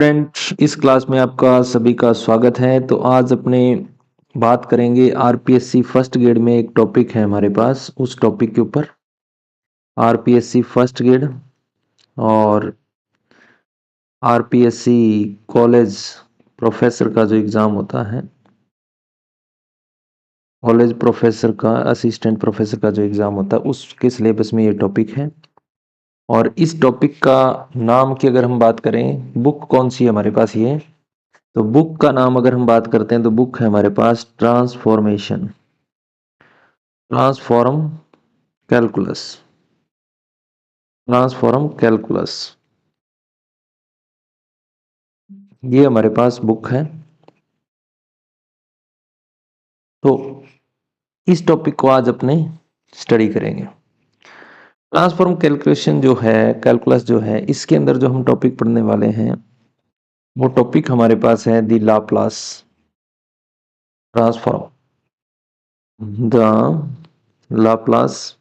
Student इस class में आपका सभी का स्वागत है। तो आज अपने बात करेंगे आरपीएससी फर्स्ट ग्रेड में एक टॉपिक है हमारे पास, उस टॉपिक के ऊपर आरपीएससी फर्स्ट ग्रेड और आरपीएससी कॉलेज प्रोफेसर का जो एग्ज़ाम होता है, कॉलेज प्रोफेसर का असिस्टेंट प्रोफेसर का जो एग्ज़ाम होता है उसके सिलेबस में ये टॉपिक है। और इस टॉपिक का नाम की अगर हम बात करें, बुक कौन सी है हमारे पास, ये तो बुक का नाम अगर हम बात करते हैं तो बुक है हमारे पास ट्रांसफॉर्म कैलकुलस ट्रांसफॉर्म कैलकुलस, ये हमारे पास बुक है। तो इस टॉपिक को आज अपने स्टडी करेंगे। ट्रांसफॉर्म कैलकुलेशन जो है, कैलकुलस जो है, इसके अंदर जो हम टॉपिक पढ़ने वाले हैं वो टॉपिक हमारे पास है the Laplace transform, the Laplace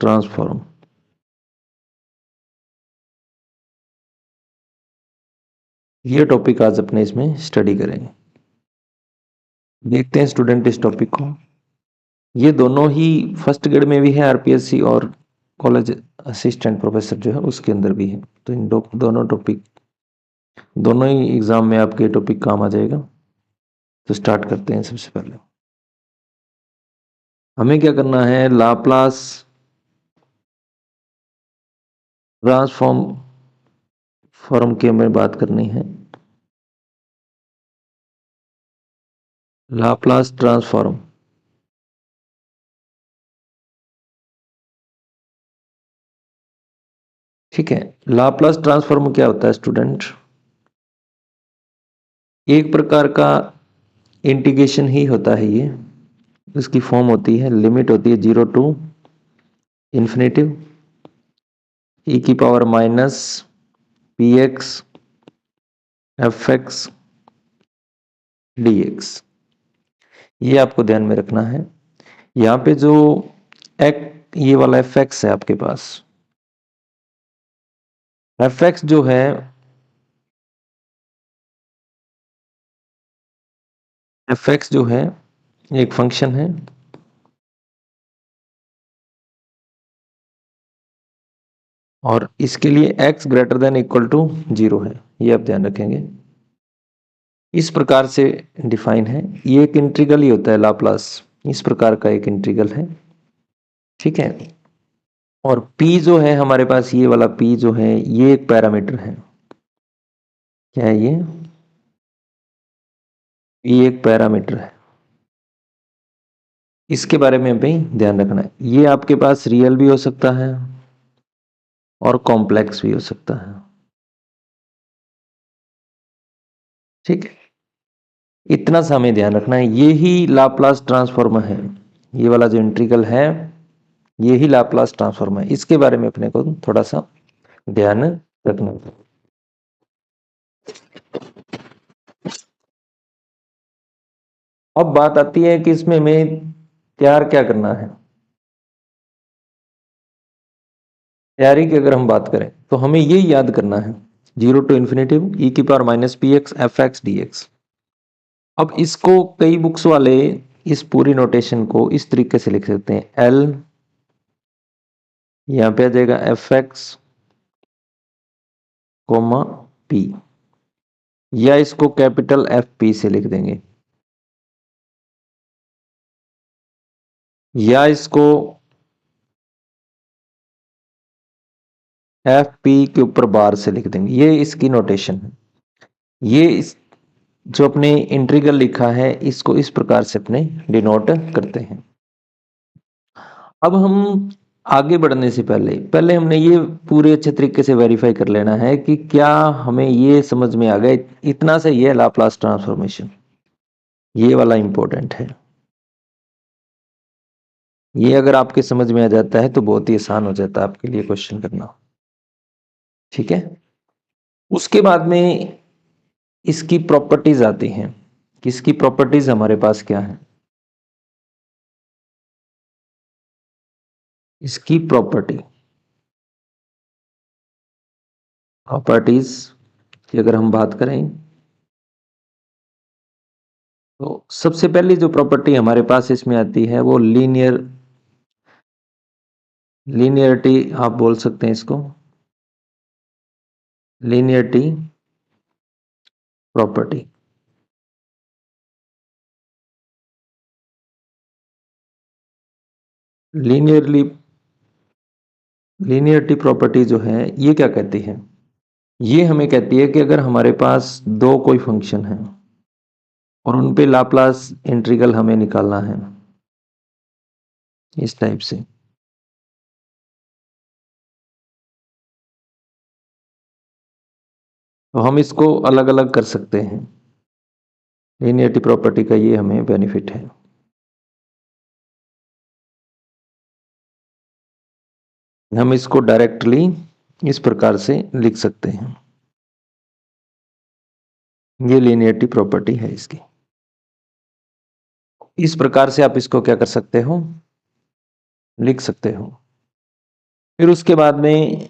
transform. ये टॉपिक आज अपने इसमें स्टडी करेंगे। देखते हैं स्टूडेंट इस टॉपिक को। ये दोनों ही फर्स्ट ग्रेड में भी है, आरपीएससी और कॉलेज असिस्टेंट प्रोफेसर जो है उसके अंदर भी है। तो इन दोनों टॉपिक, दोनों ही एग्जाम में आपके टॉपिक काम आ जाएगा। तो स्टार्ट करते हैं। सबसे पहले हमें क्या करना है, लाप्लास ट्रांसफॉर्म की हमें बात करनी है। लाप्लास ट्रांसफॉर्म, ठीक है। लाप्लास ट्रांसफॉर्म क्या होता है स्टूडेंट? एक प्रकार का इंटीग्रेशन ही होता है ये। इसकी फॉर्म होती है, लिमिट होती है 0 टू इन्फिनेटिव e की power minus p x f x d x. ये आपको ध्यान में रखना है। यहाँ पे जो ये वाला एफ एक्स है आपके पास, एफ एक्स जो है, एफ एक्स जो है एक फंक्शन है और इसके लिए x greater than equal to 0 है। ये आप ध्यान रखेंगे। इस प्रकार से डिफाइन है। ये एक इंटीग्रल ही होता है लाप्लास, इस प्रकार का एक इंटीग्रल है, ठीक है। और p जो है हमारे पास, ये वाला p जो है ये एक पैरामीटर है। क्या है ये? p एक पैरामीटर है। इसके बारे में भी ध्यान रखना है। ये आपके पास रियल भी हो सकता है और कॉम्प्लेक्स भी हो सकता है, ठीक है। इतना सा हमें ध्यान रखना है। ये ही लाप्लास ट्रांसफॉर्म है, ये वाला जो इंटीग्रल है ये ही लाप्लास ट्रांसफॉर्म है। इसके बारे में अपने को थोड़ा सा ध्यान रखना है। अब बात आती है कि इसमें हमें तैयार क्या करना है। तैयारी की अगर हम बात करें तो हमें ये याद करना है, 0 टू इन्फिनेटिव e की power minus p x f x d x. अब इसको कई बुक्स वाले इस पूरी नोटेशन को इस तरीके से लिख सकते हैं, एल यहाँ पे आ जाएगा एफ एक्स कोमा पी, या इसको कैपिटल एफ पी से लिख देंगे, या इसको एफ पी के ऊपर बार से लिख देंगे। ये इसकी नोटेशन है। ये जो अपने इंटीग्रल लिखा है इसको इस प्रकार से अपने डिनोट करते हैं। अब हम आगे बढ़ने से पहले हमने ये पूरे अच्छे तरीके से वेरीफाई कर लेना है कि क्या हमें ये समझ में आ गया। इतना से ये लाप्लास ट्रांसफॉर्मेशन, ये वाला इंपॉर्टेंट है। ये अगर आपके समझ में आ जाता है तो बहुत ही आसान हो जाता है आपके लिए क्वेश्चन करना, ठीक है। उसके बाद में इसकी प्रॉपर्टीज आती हैं। किसकी प्रॉपर्टीज हमारे पास क्या है? इसकी प्रॉपर्टी, प्रॉपर्टीज की अगर हम बात करें तो सबसे पहली जो प्रॉपर्टी हमारे पास इसमें आती है वो लीनियरिटी आप बोल सकते हैं इसको, लीनियरिटी प्रॉपर्टी। लीनियरिटी प्रॉपर्टी जो है ये क्या कहती है, ये हमें कहती है कि अगर हमारे पास दो कोई फंक्शन है और उन पे लाप्लास इंटीग्रल हमें निकालना है इस टाइप से, तो हम इसको अलग अलग कर सकते हैं। लीनियरिटी प्रॉपर्टी का ये हमें बेनिफिट है। हम इसको डायरेक्टली इस प्रकार से लिख सकते हैं, ये लीनियरिटी प्रॉपर्टी है इसकी। इस प्रकार से आप इसको क्या कर सकते हो, लिख सकते हो। फिर उसके बाद में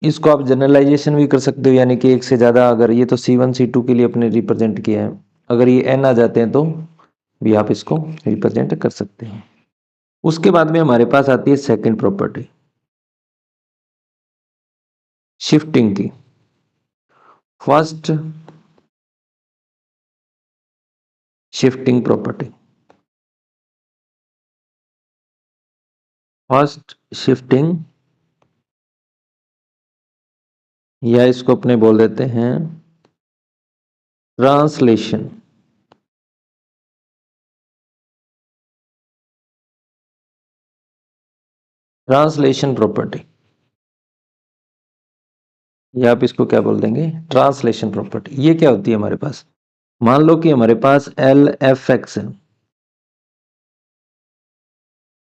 इसको आप जनरलाइजेशन भी कर सकते हो, यानी कि एक से ज्यादा, अगर ये तो C1 C2 के लिए अपने रिप्रेजेंट किया है, अगर ये n आ जाते हैं तो भी आप इसको रिप्रेजेंट कर सकते हैं। उसके बाद में हमारे पास आती है सेकंड प्रॉपर्टी, शिफ्टिंग की। First shifting property, first shifting, या इसको अपने बोल देते हैं ट्रांसलेशन। ट्रांसलेशन प्रॉपर्टी, या आप इसको क्या बोल देंगे, ट्रांसलेशन प्रॉपर्टी। ये क्या होती है हमारे पास, मान लो कि हमारे पास एल एफ एक्स है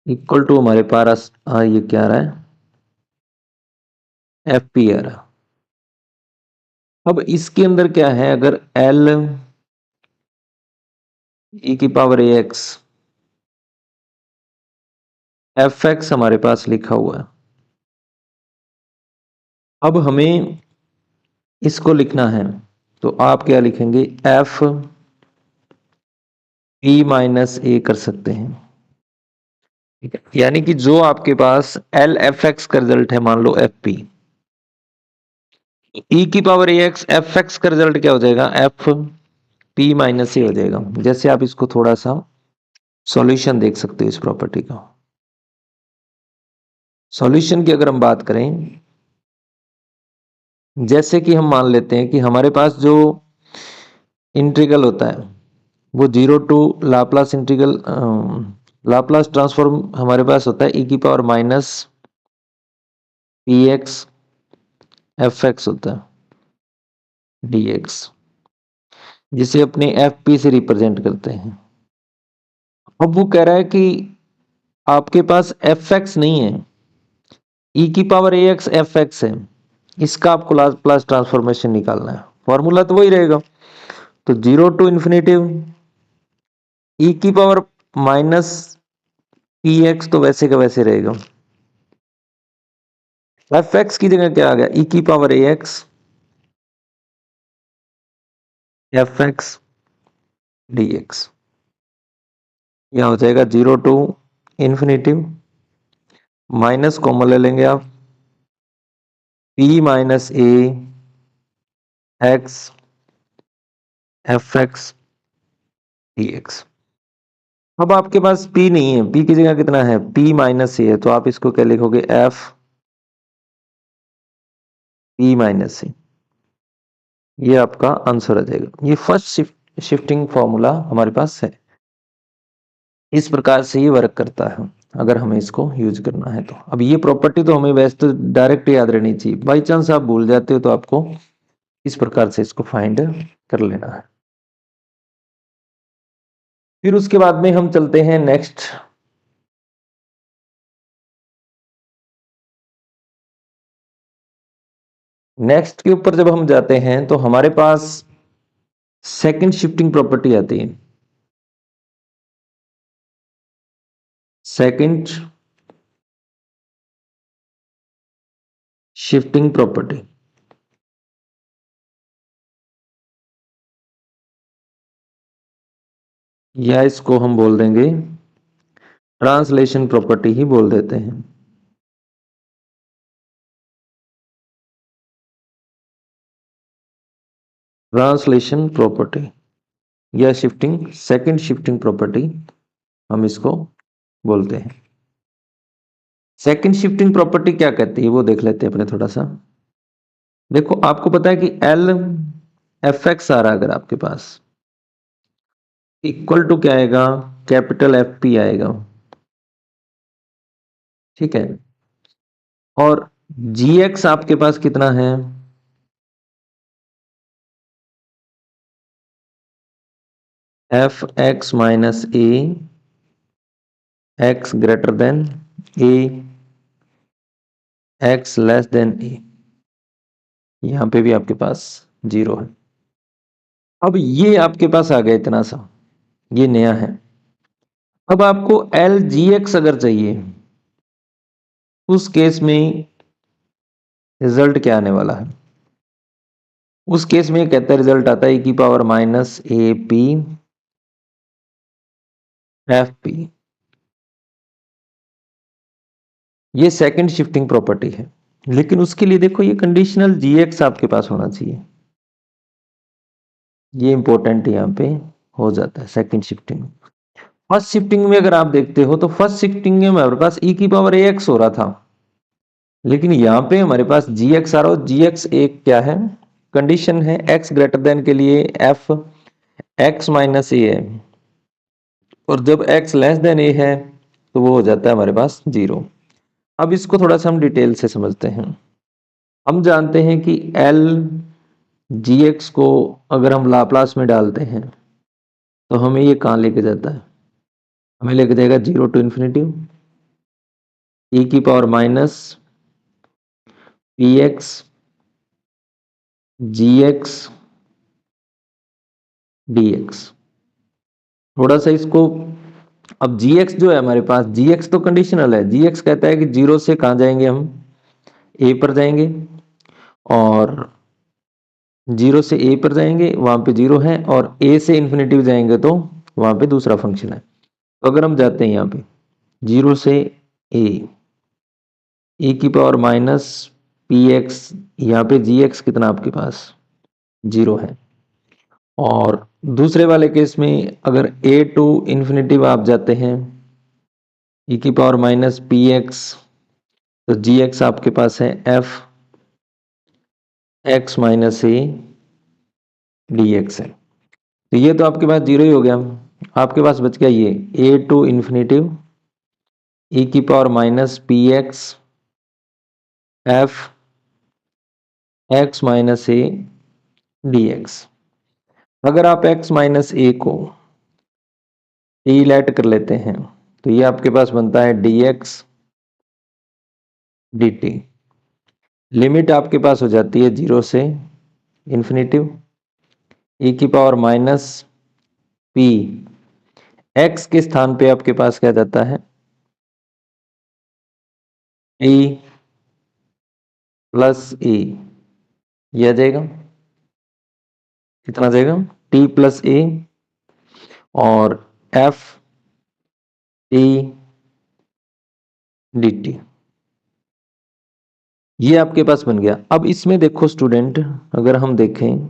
इक्वल टू हमारे पास ये क्या आ रहा है, एफ पी आ रहा। अब इसके अंदर क्या है, अगर एल ई की power a x f x हमारे पास लिखा हुआ है, अब हमें इसको लिखना है तो आप क्या लिखेंगे, एफ पी माइनस ए कर सकते हैं। ठीक है, यानी कि जो आपके पास एल एफ एक्स का रिजल्ट है, मान लो एफ पी, ई की power a x f x का रिजल्ट क्या हो जाएगा, एफ पी माइनस ए हो जाएगा। जैसे आप इसको थोड़ा सा सॉल्यूशन देख सकते हो इस प्रॉपर्टी का। सॉल्यूशन की अगर हम बात करें, जैसे कि हम मान लेते हैं कि हमारे पास जो इंटीग्रल होता है वो 0 to Laplace integral, Laplace transform हमारे पास होता है ई की power minus p x f x होता है डी एक्स, जिसे अपने एफ पी से रिप्रेजेंट करते हैं। अब वो कह रहा है कि आपके पास एफ एक्स नहीं है, ई की power a x f x है, इसका आपको लाप्लास ट्रांसफॉर्मेशन निकालना है। फॉर्मूला तो वही रहेगा, तो 0 टू इन्फिनेटिव ई की पावर माइनस पी एक्स तो वैसे का वैसे रहेगा, एफ एक्स की जगह क्या आ गया, ई की power a x f x d x. यह हो जाएगा 0 टू इन्फिनेटिव, माइनस कॉमन ले लेंगे आप, p minus a x f x d x. अब आपके पास p नहीं है, p की जगह कितना है, p माइनस ए है, तो आप इसको क्या लिखोगे, एफ p माइनस ए। ये आपका आंसर आ जाएगा। ये फर्स्ट शिफ्टिंग फॉर्मूला हमारे पास है, इस प्रकार से ये वर्क करता है अगर हमें इसको यूज करना है तो। अब ये प्रॉपर्टी तो हमें वैसे तो डायरेक्ट याद रहनी चाहिए, बाई चांस आप भूल जाते हो तो आपको इस प्रकार से इसको फाइंड कर लेना है। फिर उसके बाद में हम चलते हैं नेक्स्ट, नेक्स्ट के ऊपर जब हम जाते हैं तो हमारे पास सेकंड शिफ्टिंग प्रॉपर्टी आती है। सेकंड शिफ्टिंग प्रॉपर्टी, या इसको हम बोल देंगे ट्रांसलेशन प्रॉपर्टी ही बोल देते हैं। ट्रांसलेशन प्रॉपर्टी या शिफ्टिंग, सेकंड शिफ्टिंग प्रॉपर्टी हम इसको बोलते हैं। सेकंड शिफ्टिंग प्रॉपर्टी क्या कहती है वो देख लेते हैं अपने थोड़ा सा। देखो आपको पता है कि एल एफ एक्स आ रहा है अगर आपके पास, इक्वल टू क्या आएगा, कैपिटल एफ पी आएगा, ठीक है। और जी एक्स आपके पास कितना है, F x minus a, x greater than A, x less than ए, यहां पे भी आपके पास 0 है। अब ये आपके पास आ गया इतना सा, ये नया है। अब आपको एल जी एक्स अगर चाहिए, उस केस में रिजल्ट क्या आने वाला है, उस केस में कहता है रिजल्ट आता है की power minus A P F P. ये सेकंड शिफ्टिंग प्रॉपर्टी है, लेकिन उसके लिए देखो ये कंडीशनल जी एक्स आपके पास होना चाहिए। ये इंपॉर्टेंट यहां पे हो जाता है सेकंड शिफ्टिंग। फर्स्ट शिफ्टिंग में अगर आप देखते हो तो फर्स्ट शिफ्टिंग में हमारे पास ई की पावर ए एक्स हो रहा था, लेकिन यहाँ पे हमारे पास जी एक्स आ रहा हो। जी एक्स एक क्या है, कंडीशन है, एक्स ग्रेटर देन के लिए एफ एक्स माइनस ए है, और जब एक्स लेस देन ए है तो वो हो जाता है हमारे पास 0। अब इसको थोड़ा सा हम डिटेल से समझते हैं। हम जानते हैं कि एल जी एक्स को अगर हम लाप्लास में डालते हैं तो हमें ये कहाँ लेके जाता है, हमें लेके जाएगा 0 टू इन्फिनिटी ई की पावर माइनस पी एक्स जी एक्स डी एक्स। थोड़ा सा इसको, अब जी एक्स जो है हमारे पास, जी एक्स तो कंडीशनल है, जी एक्स कहता है कि 0 से कहाँ जाएंगे हम, ए पर जाएंगे, और 0 से ए पर जाएंगे वहां पे 0 है, और ए से इन्फिनिटी जाएंगे तो वहां पे दूसरा फंक्शन है। तो अगर हम जाते हैं यहाँ पे 0 से ए, ए की पावर माइनस पी एक्स, यहाँ पे जी एक्स कितना आपके पास 0 है। और दूसरे वाले केस में अगर ए टू इन्फिनिटी आप जाते हैं, ई की पावर माइनस पी एक्स, तो जी एक्स आपके पास है F x minus A D x है। तो ये तो आपके पास 0 ही हो गया, आपके पास बच गया ये ए टू इन्फिनिटिव ई की power minus p x f x minus A D x. अगर आप एक्स माइनस ए को टी लेट कर लेते हैं तो ये आपके पास बनता है D x D T. Limit आपके पास हो जाती है 0 से इन्फिनिटिव ई की पावर माइनस पी, एक्स के स्थान पे आपके पास क्या जाता है, ए प्लस ए, ये आ जाएगा, कितना आ जाएगा टी प्लस ए, और एफ टी डी टी, ये आपके पास बन गया। अब इसमें देखो स्टूडेंट, अगर हम देखें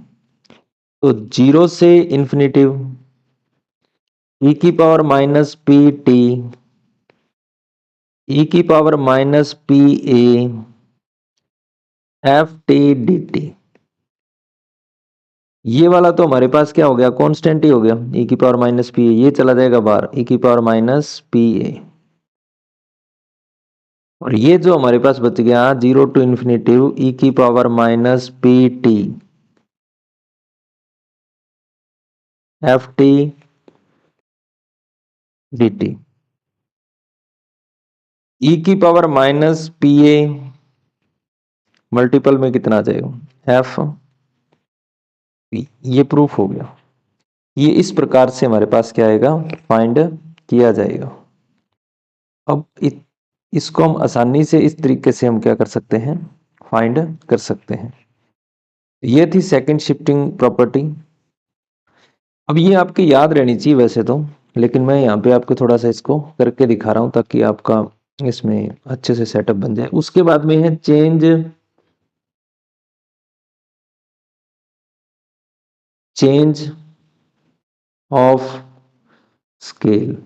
तो 0 से इन्फिनिटिव ई की power minus p t e की power minus p a f t d t, ये वाला तो हमारे पास क्या हो गया, कांस्टेंट ही हो गया, ई की पावर माइनस पी ए, ये चला जाएगा बाहर, ई की पावर माइनस पी ए। और ये जो हमारे पास बच गया 0 टू इन्फिनिटिव ई की power minus p t f t d t, e की power minus p a multiple में कितना आ जाएगा एफ पी, ये प्रूफ हो गया। ये इस प्रकार से हमारे पास क्या आएगा, फाइंड किया जाएगा। अब इसको हम आसानी से इस तरीके से हम क्या कर सकते हैं, फाइंड कर सकते हैं। ये थी सेकंड शिफ्टिंग प्रॉपर्टी। अब ये आपकी याद रहनी चाहिए वैसे तो, लेकिन मैं यहाँ पे आपको थोड़ा सा इसको करके दिखा रहा हूँ ताकि आपका इसमें अच्छे से सेटअप बन जाए। उसके बाद में है change of scale,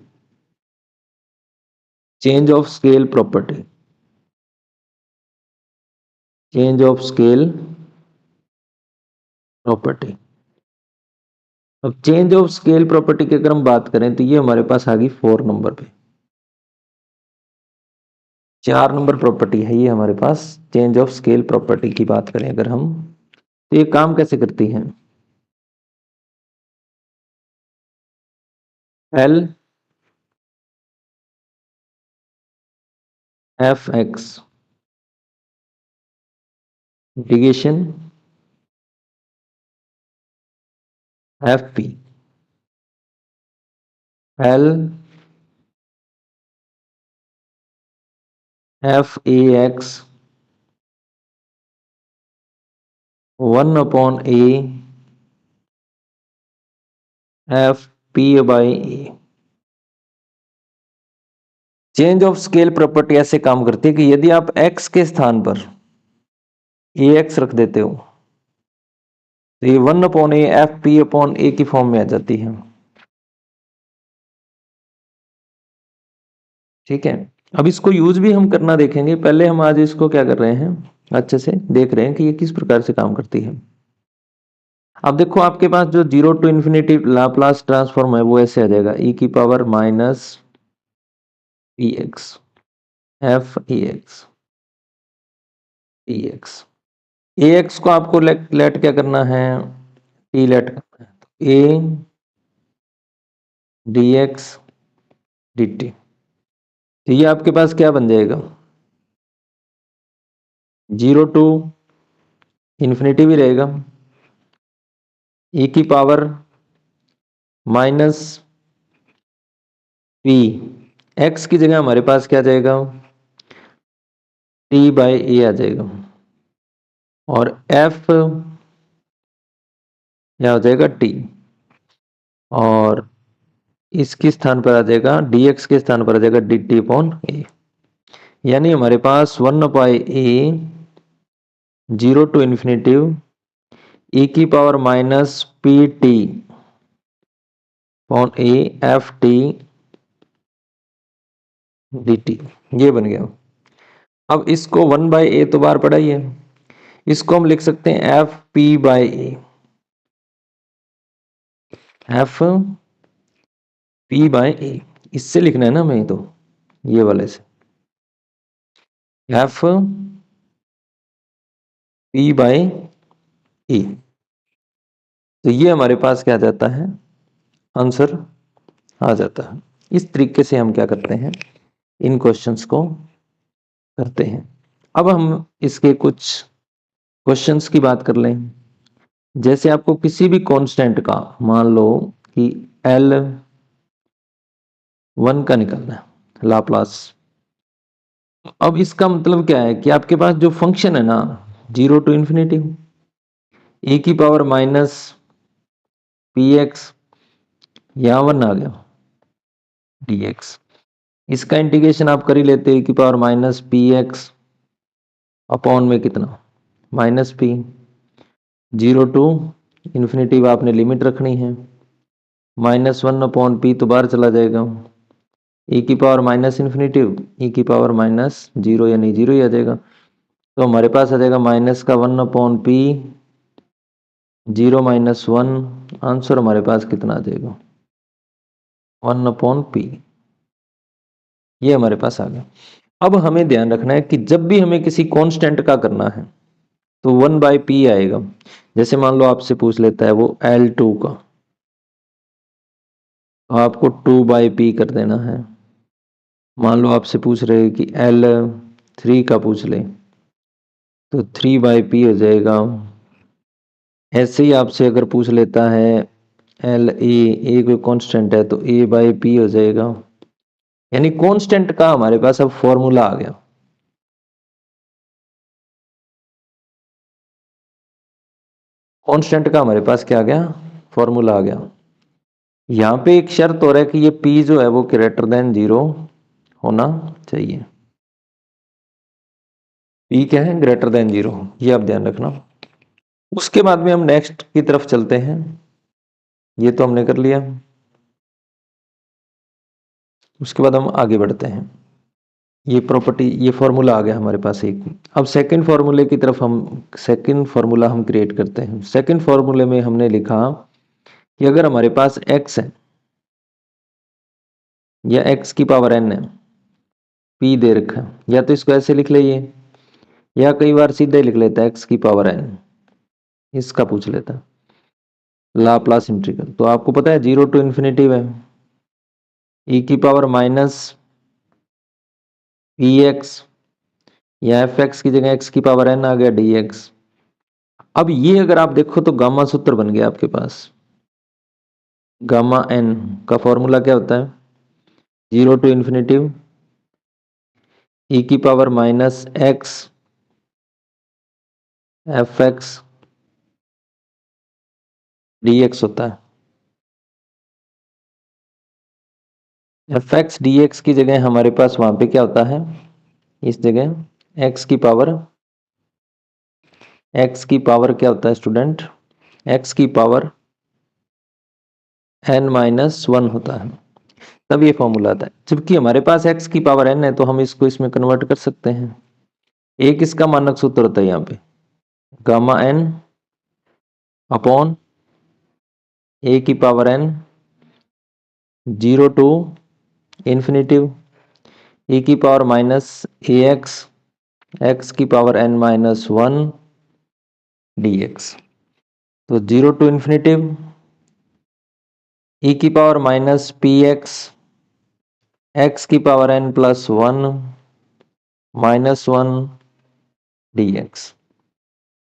change of scale property, change of scale property. अब चेंज ऑफ स्केल प्रॉपर्टी की अगर हम बात करें तो ये हमारे पास आ गई 4 नंबर पे, 4 नंबर प्रॉपर्टी है ये हमारे पास। चेंज ऑफ स्केल प्रॉपर्टी की बात करें अगर हम, तो ये काम कैसे करती है? L F x integration F P, L F A x 1/a F p by A. Change of scale property ऐसे काम करती है कि यदि आप x के स्थान पर ए एक्स रख देते हो तो ये 1/a एफ पी अपॉन ए की फॉर्म में आ जाती है। ठीक है, अब इसको यूज भी हम करना देखेंगे। पहले हम आज इसको क्या कर रहे हैं, अच्छे से देख रहे हैं कि ये किस प्रकार से काम करती है। अब देखो आपके पास जो 0 टू इन्फिनिटी लाप्लास ट्रांसफॉर्म है वो ऐसे आ जाएगा e की power minus p x f e x e x. A x को आपको लेट क्या करना है, टी लेट करना है, तो A D x D T. तो ये आपके पास क्या बन जाएगा, 0 टू इन्फिनिटी भी रहेगा, e की पावर माइनस पी एक्स की जगह हमारे पास क्या जाएगा, टी बाई ए आ जाएगा, और एफ यह हो जाएगा टी, और इसके स्थान पर आ जाएगा dx के स्थान पर आ जाएगा dt अपॉन ए। यानी हमारे पास 1/a 0 टू इन्फिनिटिव e की power minus p T upon ए एफ टी डी टी, ये बन गया। अब इसको 1/a तो बार पड़ा ही है, इसको हम लिख सकते हैं f p by a, f p by a. इससे लिखना है ना हमें, तो ये वाले से एफ पी बाई ए। तो ये हमारे पास क्या जाता है, आंसर आ जाता है। इस तरीके से हम क्या करते हैं, इन क्वेश्चंस को करते हैं। अब हम इसके कुछ क्वेश्चंस की बात कर लें। जैसे आपको किसी भी कांस्टेंट का, मान लो कि L1 का निकालना है लाप्लास। अब इसका मतलब क्या है कि आपके पास जो फंक्शन है ना 0 टू इन्फिनिटी, ए की पावर माइनस पी एक्स, यहां 1 आ गया dx, इसका इंटीग्रेशन आप कर ही लेते हैं, की power minus p x upon में कितना माइनस पी। 0 टू इन्फिनिटी आपने लिमिट रखनी है, -1/p तो बाहर चला जाएगा, e की पावर माइनस इन्फिनिटिव e की पावर माइनस 0 यानी 0 ही आ जाएगा। तो हमारे पास आ जाएगा माइनस का 1/p 0 - 1, आंसर हमारे पास कितना आ जाएगा 1/p, ये हमारे पास आ गया। अब हमें ध्यान रखना है कि जब भी हमें किसी कांस्टेंट का करना है तो 1/p आएगा। जैसे मान लो आपसे पूछ लेता है वो L2 का, तो आपको 2/p कर देना है। मान लो आपसे पूछ रहे हैं कि L3 का पूछ ले, तो 3/p हो जाएगा। ऐसे ही आपसे अगर पूछ लेता है ए कोई कांस्टेंट है तो a/p हो जाएगा। यानी कांस्टेंट का हमारे पास अब फॉर्मूला आ गया। कांस्टेंट का हमारे पास क्या आ गया, फॉर्मूला आ गया। यहाँ पे एक शर्त हो रहा है कि ये P जो है वो ग्रेटर देन 0 होना चाहिए। P क्या है? ग्रेटर देन 0, ये आप ध्यान रखना। उसके बाद में हम नेक्स्ट की तरफ चलते हैं। ये तो हमने कर लिया। उसके बाद हम आगे बढ़ते हैं। ये प्रॉपर्टी, ये फॉर्मूला आ गया हमारे पास एक। अब सेकंड फॉर्मूले की तरफ हम सेकंड फॉर्मूला हम क्रिएट करते हैं। सेकंड फॉर्मूले में हमने लिखा कि अगर हमारे पास x है या x की पावर n है, p दे रखा है, या तो इसको ऐसे लिख लें या कई बार सीधे लिख लेता है x की पावर n, इसका पूछ लेता है लाप्लास इंटीग्रल। तो आपको पता है 0 टू इन्फिनिटी है, e की पावर माइनस px या fx की जगह x की पावर n आ गया dx। अब ये अगर आप देखो तो गामा सूत्र बन गया आपके पास। गामा n का फॉर्मूला क्या होता है? 0 टू इन्फिनिटी e की power minus x fx dx होता है। fx dx की जगह हमारे पास वहां पे क्या होता है? इस जगह x की पावर क्या होता है स्टूडेंट? x की पावर n माइनस 1 होता है, तब ये फॉर्मूला आता है। जबकि हमारे पास x की पावर n है तो हम इसको इसमें कन्वर्ट कर सकते हैं। एक इसका मानक सूत्र होता है यहाँ पे, गामा n अपॉन a की power n 0 to infinity e की पावर माइनस ax x की पावर n माइनस 1 dx। तो 0 टू इन्फिनिटी e की पावर माइनस px x की power n plus 1 minus 1 dx।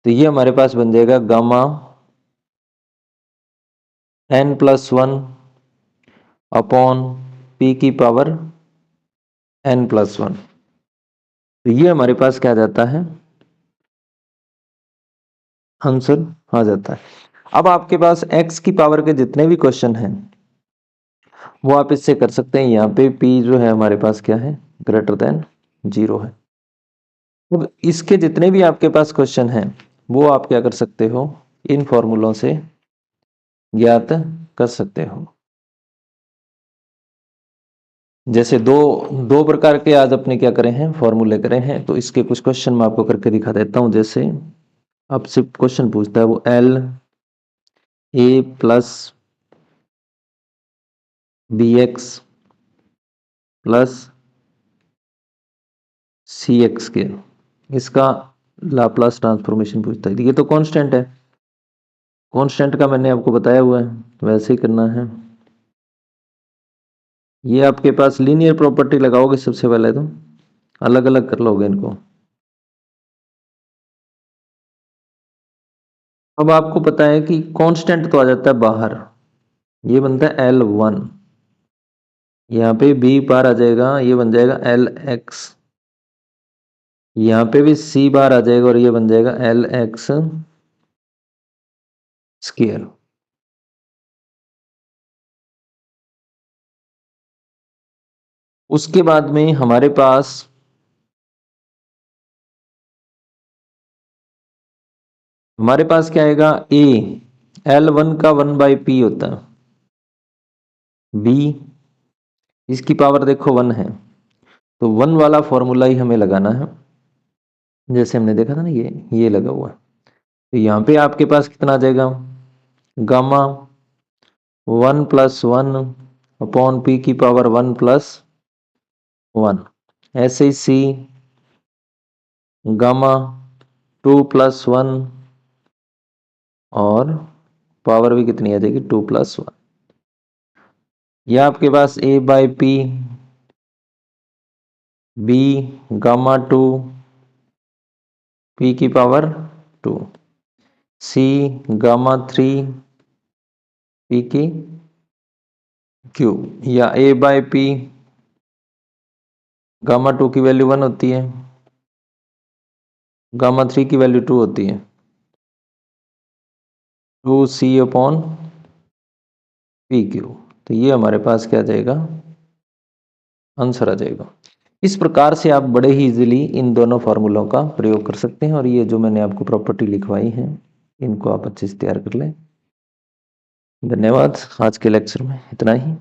तो ये हमारे पास बन जाएगा gamma n plus 1 upon p की पावर n प्लस 1। तो ये हमारे पास क्या आ जाता है? आंसर आ जाता है। अब आपके पास x की पावर के जितने भी क्वेश्चन हैं वो आप इससे कर सकते हैं। यहाँ पे p जो है हमारे पास क्या है? ग्रेटर देन 0 है। अब इसके जितने भी आपके पास क्वेश्चन हैं वो आप क्या कर सकते हो? इन फॉर्मूलों से ज्ञात कर सकते हो। जैसे दो दो प्रकार के आज अपने क्या करें हैं? फॉर्मूले करें हैं। तो इसके कुछ क्वेश्चन मैं आपको करके दिखा देता हूं। जैसे आपसे क्वेश्चन पूछता है वो L a plus b x plus c x के, इसका लाप्लास ट्रांसफॉर्मेशन पूछता है। ये तो कांस्टेंट है, कांस्टेंट का मैंने आपको बताया हुआ है, वैसे ही करना है। ये आपके पास लीनियर प्रॉपर्टी लगाओगे सबसे पहले तो अलग अलग कर लोगे इनको। अब आपको पता है कि कांस्टेंट तो आ जाता है बाहर, ये बनता है L1। यहाँ पे बी बार आ जाएगा, ये बन जाएगा LX। यहाँ पे भी सी बार आ जाएगा और ये बन जाएगा LX स्क्वायर। उसके बाद में हमारे पास क्या आएगा? ए L1 का 1/p होता है। बी इसकी पावर देखो 1 है, तो 1 वाला फॉर्मूला ही हमें लगाना है। जैसे हमने देखा था ना, ये लगा हुआ है। तो यहाँ पे आपके पास कितना आ जाएगा? गामा 1 प्लस 1 अपॉन पी की पावर 1 प्लस 1। ऐसे ही सी गामा 2 प्लस 1 और पावर भी कितनी आ जाएगी? 2 प्लस 1। यह आपके पास A/P बी गामा 2 पी की पावर 2 सी गामा 3 पी की क्यूब, या A/P गामा 2 की वैल्यू 1 होती है, गामा 3 की वैल्यू 2 होती है, 2C अपॉन पी क्यूब। तो ये हमारे पास क्या आ जाएगा, आंसर आ जाएगा। इस प्रकार से आप बड़े ही इजीली इन दोनों फार्मूलों का प्रयोग कर सकते हैं और ये जो मैंने आपको प्रॉपर्टी लिखवाई है इनको आप अच्छे से तैयार कर लें। धन्यवाद। आज के लेक्चर में इतना ही।